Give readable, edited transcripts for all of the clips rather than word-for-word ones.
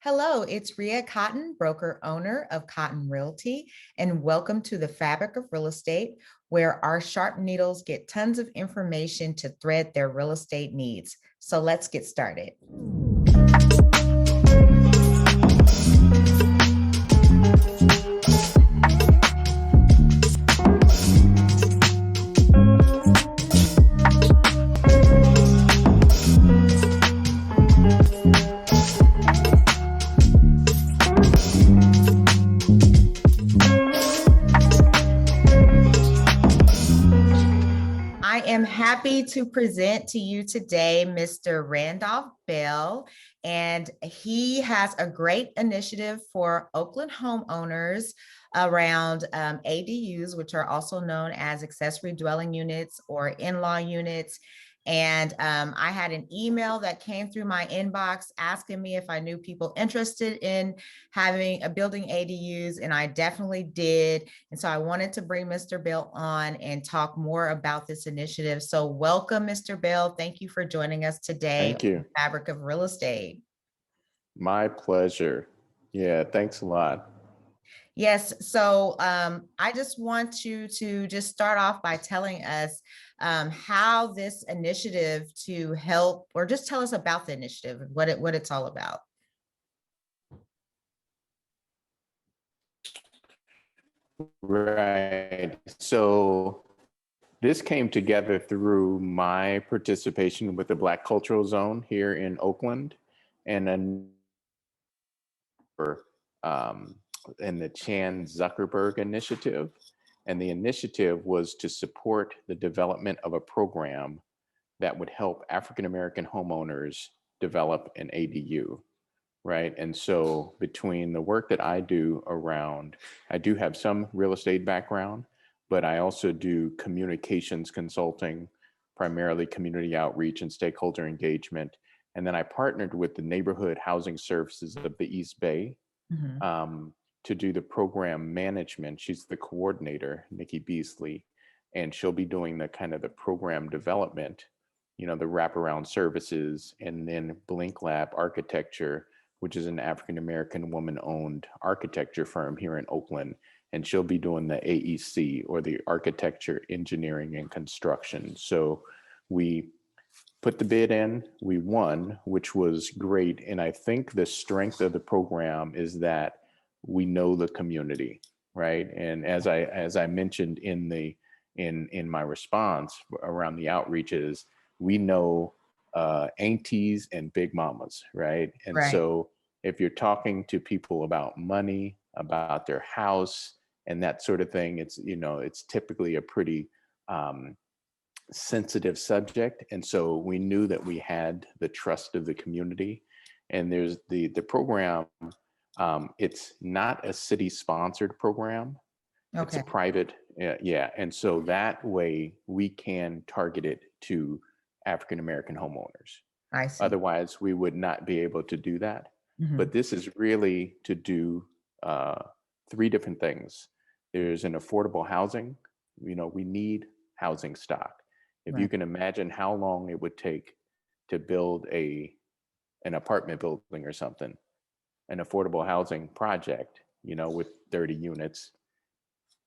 Hello, it's Rhea Cotton, broker owner of Cotton Realty, and welcome to the Fabric of Real Estate, where our sharp needles get tons of information to thread their real estate needs. So let's get started. I am happy to present to you today Mr. Randolph Bell, and he has a great initiative for Oakland homeowners around ADUs, which are also known as accessory dwelling units or in-law units. And I had an email that came through my inbox asking me if I knew people interested in having a building ADUs, and I definitely did. And so I wanted to bring Mr. Bell on and talk more about this initiative. So welcome, Mr. Bell. Thank you for joining us today. Thank you. On Fabric of Real Estate. My pleasure. Yeah, thanks a lot. Yes. So I just want you to just start off by telling us how this initiative to help, or just tell us about the initiative, what it's all about. Right. So this came together through my participation with the Black Cultural Zone here in Oakland, and then in the Chan Zuckerberg Initiative. And the initiative was to support the development of a program that would help African American homeowners develop an ADU. Right. And so between the work that I do around, I do have some real estate background, but I also do communications consulting, primarily community outreach and stakeholder engagement. And then I partnered with the Neighborhood Housing Services of the East Bay to do the program management. She's the coordinator, Nikki Beasley, and she'll be doing the kind of the program development, you know, the wraparound services, and then blinkLAB Architecture, which is an African-American woman-owned architecture firm here in Oakland. And she'll be doing the AEC, or the Architecture, Engineering, and Construction. So we put the bid in, we won, which was great. And I think the strength of the program is that we know the community, right? And as I mentioned in my response around the outreaches, we know aunties and big mamas, right? And Right. So if you're talking to people about money, about their house, and that sort of thing, it's, you know, it's typically a pretty sensitive subject. And so we knew that we had the trust of the community. And there's the program, it's not a city sponsored program. Okay. It's a private, yeah. And so that way we can target it to African American homeowners. I see. Otherwise, we would not be able to do that. But this is really to do three different things. There's an affordable housing. You know, we need housing stock. If you can imagine how long it would take to build an apartment building or something, an affordable housing project, you know, with 30 units,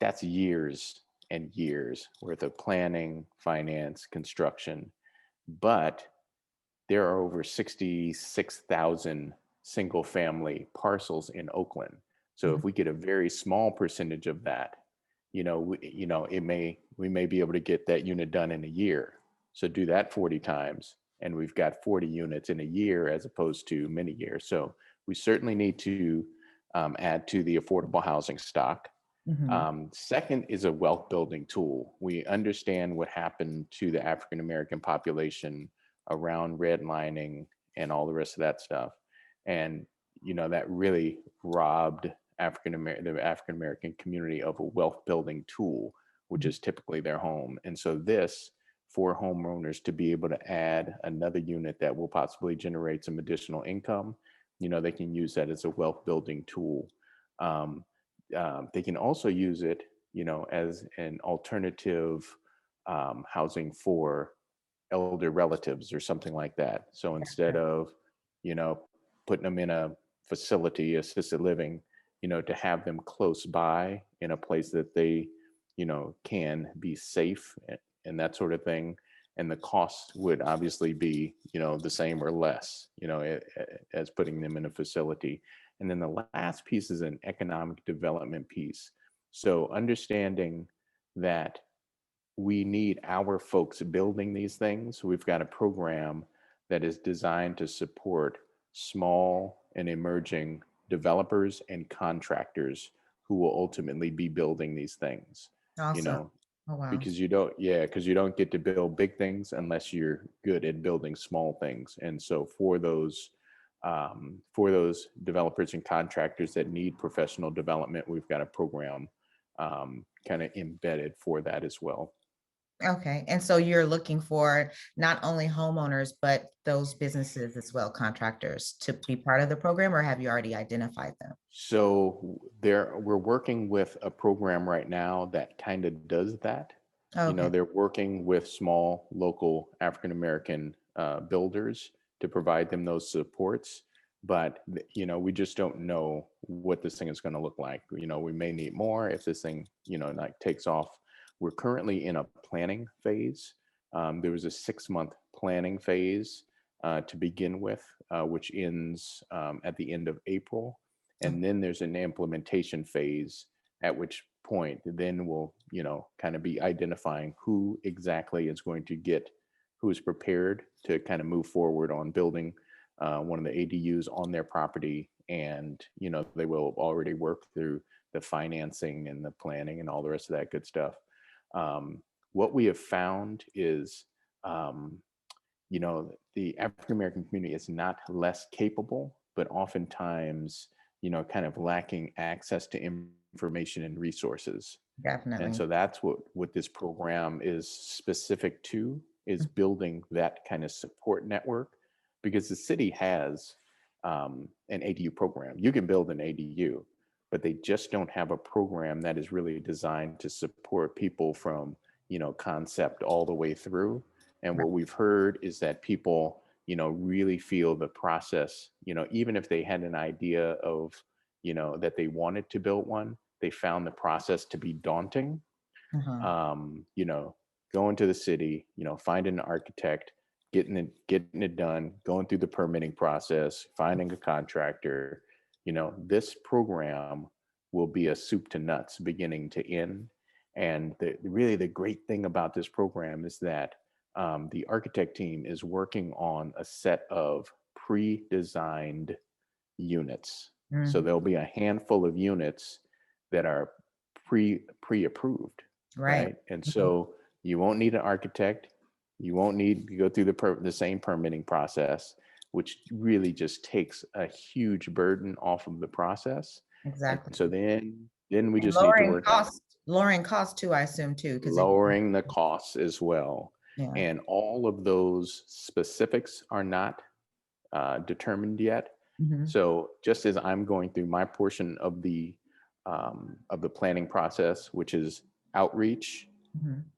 that's years and years worth of planning, finance, construction. But there are over 66,000 single family parcels in Oakland. So if we get a very small percentage of that, we may be able to get that unit done in a year. So do that 40 times, and we've got 40 units in a year as opposed to many years. So we certainly need to add to the affordable housing stock. Second is a wealth building tool. We understand what happened to the African American population around redlining and all the rest of that stuff. And, you know, that really robbed the African American community of a wealth building tool, which is typically their home. And so this, for homeowners to be able to add another unit that will possibly generate some additional income, you know, they can use that as a wealth building tool. They can also use it, you know, as an alternative housing for elder relatives or something like that. So instead of, you know, putting them in a facility, assisted living, to have them close by in a place that they, can be safe and that sort of thing. And the cost would obviously be, the same or less, as putting them in a facility. And then the last piece is an economic development piece. So understanding that we need our folks building these things. We've got a program that is designed to support small and emerging developers and contractors who will ultimately be building these things. Awesome. Oh, wow. Because you don't get to build big things unless you're good at building small things. And so for those developers and contractors that need professional development, we've got a program kind of embedded for that as well. Okay. And so you're looking for not only homeowners, but those businesses as well, contractors, to be part of the program, or have you already identified them? So we're working with a program right now that kind of does that. Okay. They're working with small local African-American builders to provide them those supports. But, we just don't know what this thing is going to look like. We may need more if this thing, like takes off. We're currently in a planning phase. There was a 6-month planning phase to begin with, which ends at the end of April. And then there's an implementation phase, at which point then we'll, kind of be identifying who exactly is going to who is prepared to kind of move forward on building one of the ADUs on their property. And, they will already work through the financing and the planning and all the rest of that good stuff. What we have found is, the African-American community is not less capable, but oftentimes, kind of lacking access to information and resources. Definitely. And so that's what this program is specific to, is building that kind of support network, because the city has an ADU program. You can build an ADU, but they just don't have a program that is really designed to support people from, concept all the way through. And what we've heard is that people, really feel the process, even if they had an idea of, that they wanted to build one, they found the process to be daunting. Going to the city, finding an architect, getting it done, going through the permitting process, finding a contractor. This program will be a soup to nuts beginning to end. And really the great thing about this program is that the architect team is working on a set of pre-designed units. So there'll be a handful of units that are pre-approved, right? And so you won't need an architect. You won't need to go through the same permitting process, which really just takes a huge burden off of the process. Exactly. And so then we just lowering need to work costs, lowering costs too, I assume too, because lowering the costs as well. Yeah. And all of those specifics are not determined yet. So just as I'm going through my portion of the planning process, which is outreach,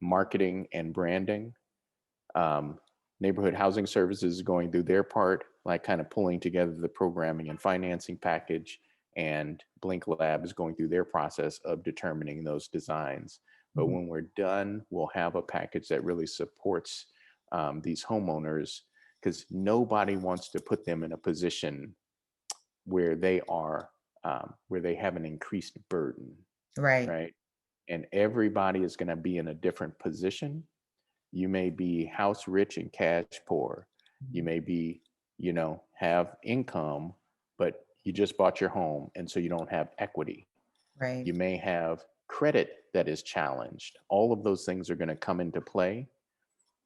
marketing, and branding, Neighborhood Housing Services is going through their part, like kind of pulling together the programming and financing package, and blinkLAB is going through their process of determining those designs. But when we're done, we'll have a package that really supports these homeowners, because nobody wants to put them in a position where they have an increased burden. Right. And everybody is going to be in a different position. You may be house rich and cash poor. You may be, have income, but you just bought your home, and so you don't have equity. Right. You may have credit that is challenged. All of those things are going to come into play,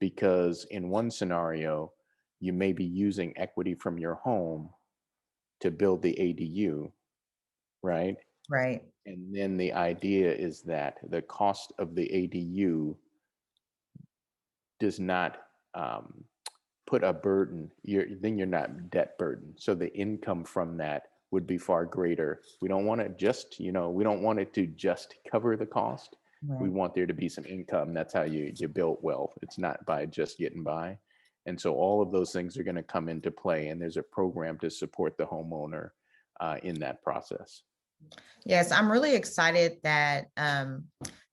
because in one scenario, you may be using equity from your home to build the ADU, right? Right. And then the idea is that the cost of the ADU does not put a burden, then you're not debt burdened. So the income from that would be far greater. We don't want it just, we don't want it to just cover the cost. We want there to be some income. That's how you build wealth. It's not by just getting by. And so all of those things are going to come into play, and there's a program to support the homeowner in that process. Yes, I'm really excited that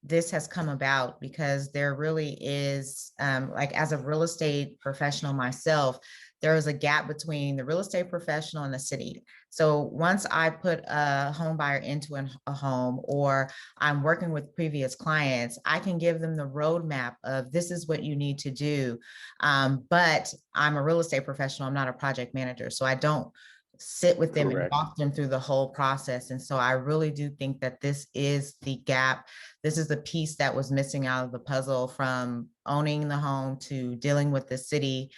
this has come about, because there really is, like, as a real estate professional myself, there is a gap between the real estate professional and the city. So once I put a home buyer into a home, or I'm working with previous clients, I can give them the roadmap of this is what you need to do. But I'm a real estate professional. I'm not a project manager. So I don't sit with them and Correct. walk them through the whole process. And so I really do think that this is the gap. This is the piece that was missing out of the puzzle, from owning the home to dealing with the city,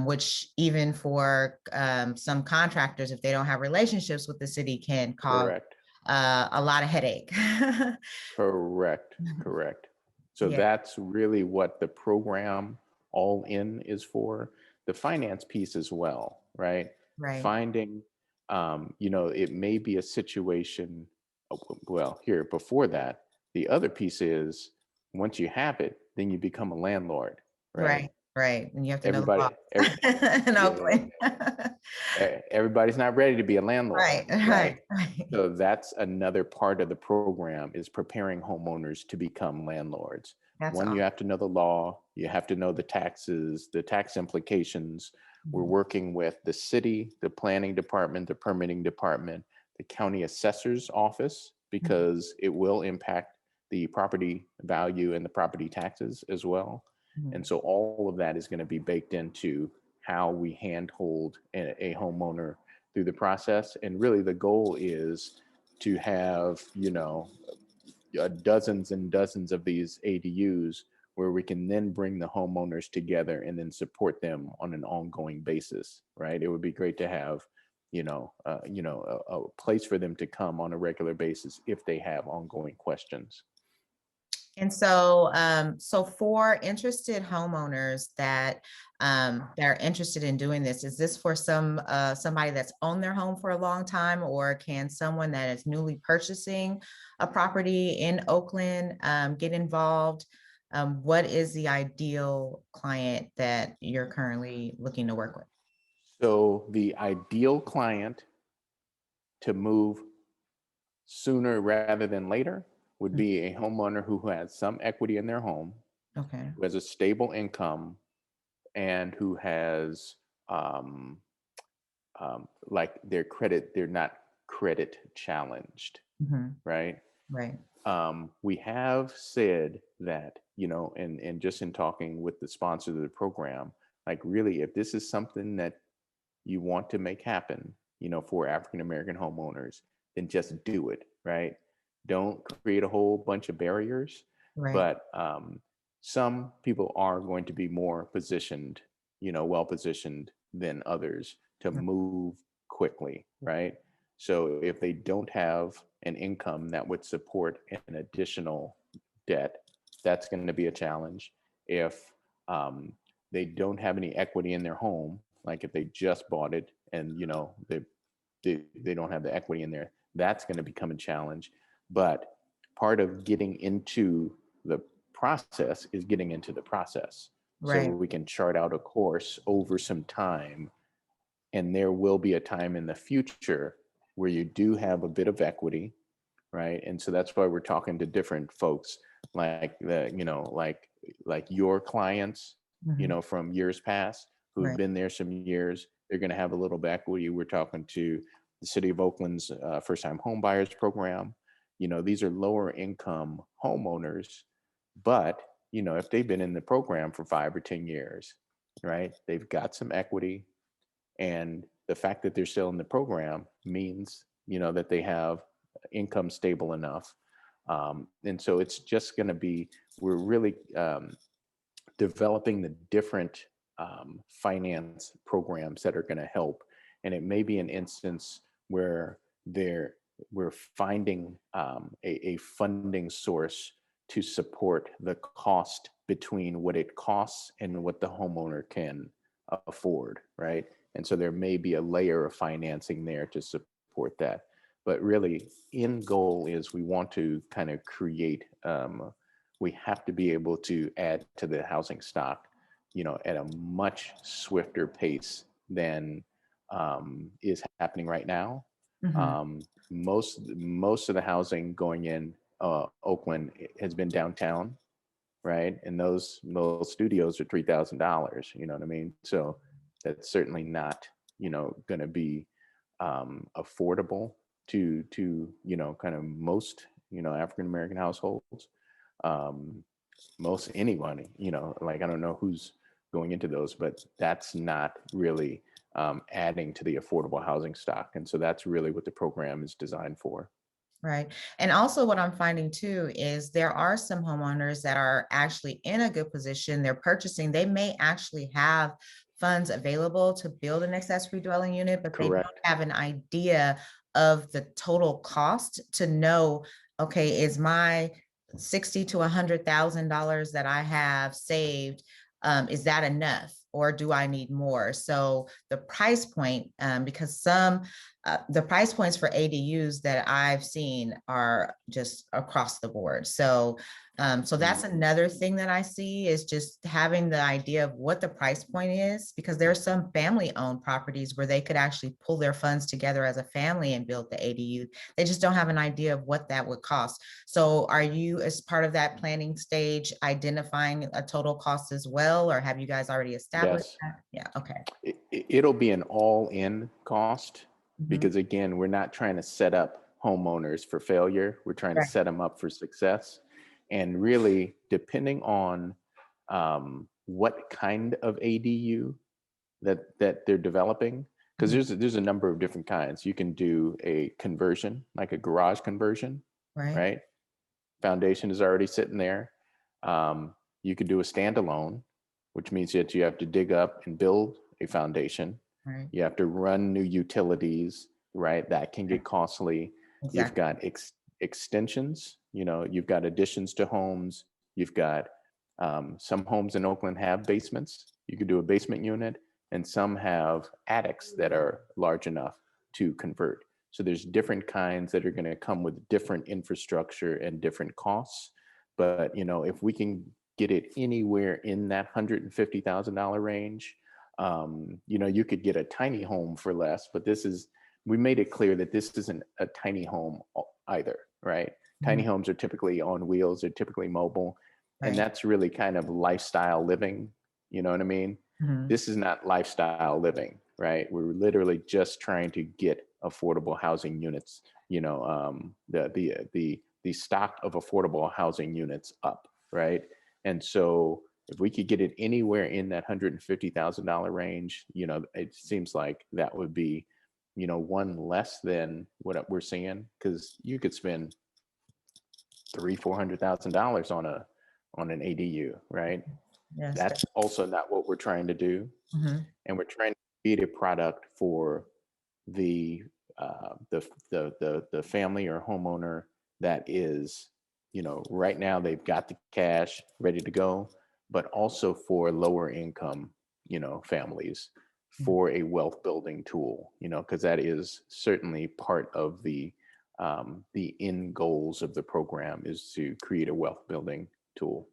which even for some contractors, if they don't have relationships with the city, can cause Correct. a lot of headache. Correct. Correct. So Yeah, that's really what the program all in is for. The finance piece as well, right? right. Finding, it may be a situation. Well, here before that, the other piece is once you have it, then you become a landlord, right? Right, right. And you have to know the Everybody, law in yeah, Oakland. everybody's not ready to be a landlord, Right, right? right, right. So that's another part of the program, is preparing homeowners to become landlords. That's One, awesome. you have to know the law, you have to know the taxes, the tax implications. We're working with the city, the planning department, the permitting department, the county assessor's office, because it will impact the property value and the property taxes as well. And so all of that is going to be baked into how we handhold a homeowner through the process. And really the goal is to have, dozens and dozens of these ADUs where we can then bring the homeowners together and then support them on an ongoing basis, right? It would be great to have, a place for them to come on a regular basis if they have ongoing questions. And so, so for interested homeowners that are interested in doing this, is this for somebody that's owned their home for a long time, or can someone that is newly purchasing a property in Oakland get involved? What is the ideal client that you're currently looking to work with? So the ideal client to move sooner rather than later would be a homeowner who has some equity in their home, Okay. who has a stable income, and who has um, like they're not credit challenged, Mhm. right? Right. We have said that, and just in talking with the sponsors of the program, like really, if this is something that you want to make happen, for African American homeowners, then just do it, right? Don't create a whole bunch of barriers, Right. but some people are going to be more positioned, well positioned than others to move quickly, right? So if they don't have an income that would support an additional debt, that's going to be a challenge. If they don't have any equity in their home, like if they just bought it and they don't have the equity in there, that's going to become a challenge. But part of getting into the process is getting into the process, so Right. we can chart out a course over some time, and there will be a time in the future where you do have a bit of equity, right? And so that's why we're talking to different folks, like like your clients, Mhm. from years past, who've Right. been there some years. They're going to have a little bit of equity. We're talking to the city of Oakland's first time home buyers program. These are lower income homeowners, but if they've been in the program for 5 or 10 years, right, they've got some equity, and the fact that they're still in the program means that they have income stable enough. And so it's just going to be, we're really developing the different finance programs that are going to help. And it may be an instance where we're finding a funding source to support the cost between what it costs and what the homeowner can afford, right? And so there may be a layer of financing there to support that. But really, end goal is we want to kind of create, we have to be able to add to the housing stock, at a much swifter pace than is happening right now. Most of the housing going in Oakland has been downtown, right? And those studios are $3,000. You know what I mean? So that's certainly not, going to be affordable to kind of most African American households. Most anyone, like I don't know who's going into those, but that's not really adding to the affordable housing stock. And so that's really what the program is designed for. Right. And also what I'm finding too is there are some homeowners that are actually in a good position. They're purchasing, they may actually have funds available to build an accessory dwelling unit, but they don't Correct. have an idea of the total cost to know, okay, is my $60,000 to $100,000 that I have saved, is that enough? Or do I need more? So the price point, because the price points for ADUs that I've seen are just across the board. So that's another thing that I see is just having the idea of what the price point is, because there are some family-owned properties where they could actually pull their funds together as a family and build the ADU. They just don't have an idea of what that would cost. So are you, as part of that planning stage, identifying a total cost as well, or have you guys already established Yes. that? Yeah, okay. It'll be an all-in cost because again, we're not trying to set up homeowners for failure. We're trying to set them up for success. And really, depending on what kind of ADU that they're developing, because there's a number of different kinds. You can do a conversion, like a garage conversion, right? Foundation is already sitting there. You could do a standalone, which means that you have to dig up and build a foundation. Right. You have to run new utilities, right? That can get costly. Exactly. You've got extensions, you've got additions to homes. You've got some homes in Oakland have basements. You could do a basement unit, and some have attics that are large enough to convert. So there's different kinds that are going to come with different infrastructure and different costs. But, if we can get it anywhere in that $150,000 range, you could get a tiny home for less, but we made it clear that this isn't a tiny home either, right? Tiny homes are typically on wheels, they're typically mobile, and that's really kind of lifestyle living, you know what I mean? This is not lifestyle living, right? We're literally just trying to get affordable housing units, the stock of affordable housing units up, right? And so if we could get it anywhere in that $150,000 range, it seems like that would be, one less than what we're seeing, because you could spend $300,000-$400,000 on an ADU, right? Yes. That's also not what we're trying to do, and we're trying to create a product for the family or homeowner that is, right now they've got the cash ready to go, but also for lower income, families, for a wealth building tool, because that is certainly part of the end goals of the program, is to create a wealth building tool.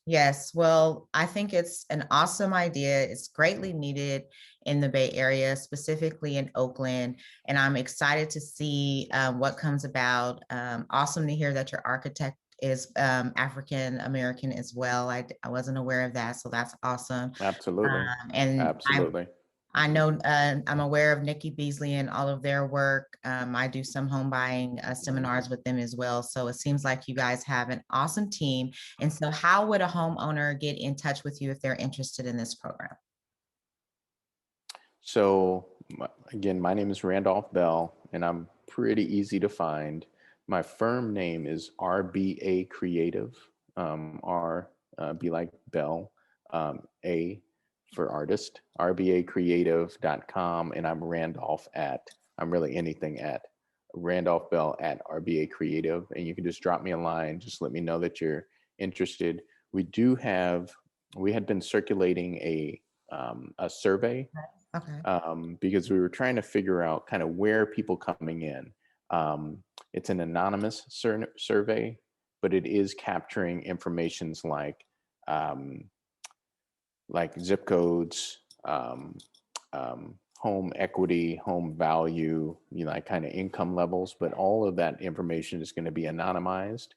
Yes, well, I think it's an awesome idea. It's greatly needed in the Bay Area, specifically in Oakland, and I'm excited to see what comes about. Awesome to hear that your architect is African American as well. I wasn't aware of that, so that's awesome. Absolutely. And Absolutely. I know I'm aware of Nikki Beasley and all of their work. I do some home buying seminars with them as well. So it seems like you guys have an awesome team. And so how would a homeowner get in touch with you if they're interested in this program? So again, my name is Randolph Bell, and I'm pretty easy to find. My firm name is RBA Creative, be like Bell, A for artist, rbacreative.com, and I'm really anything at Randolph Bell at RBA Creative, and you can just drop me a line, just let me know that you're interested. We had been circulating a survey, because we were trying to figure out kind of where people coming in. It's an anonymous survey, but it is capturing informations like zip codes, home equity, home value, like kind of income levels, but all of that information is going to be anonymized.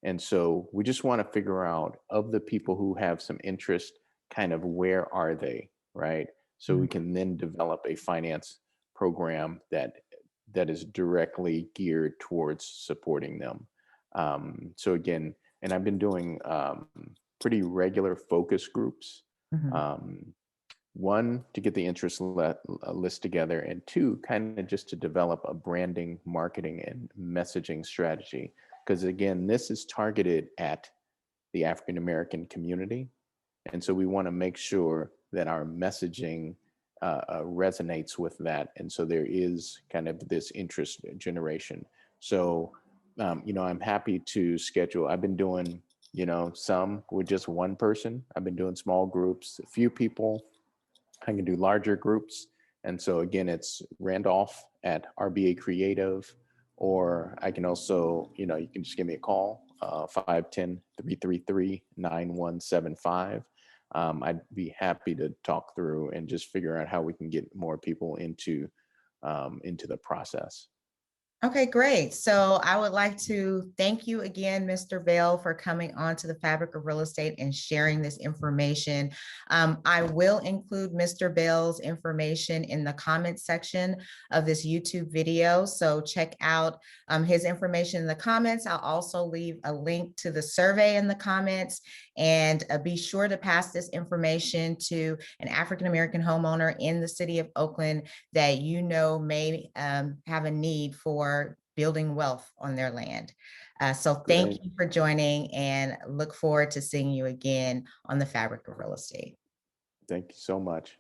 And so we just want to figure out, of the people who have some interest, kind of where are they, right? So we can then develop a finance program that is directly geared towards supporting them. So again, and I've been doing pretty regular focus groups. One, to get the interest list together, and two, kind of just to develop a branding, marketing, and messaging strategy. Because again, this is targeted at the African American community. And so we want to make sure that our messaging resonates with that. And so there is kind of this interest generation. So, I'm happy to schedule. I've been doing, some with just one person. I've been doing small groups, a few people. I can do larger groups. And so again, it's Randolph at RBA Creative, or I can also, you can just give me a call, 510-333-9175. I'd be happy to talk through and just figure out how we can get more people into the process. Okay, great. So I would like to thank you again, Mr. Bell, for coming on to the Fabric of Real Estate and sharing this information. I will include Mr. Bell's information in the comments section of this YouTube video. So check out his information in the comments. I'll also leave a link to the survey in the comments, and be sure to pass this information to an African-American homeowner in the city of Oakland that may have a need for building wealth on their land. So thank you for joining, and look forward to seeing you again on the Fabric of Real Estate. Thank you so much.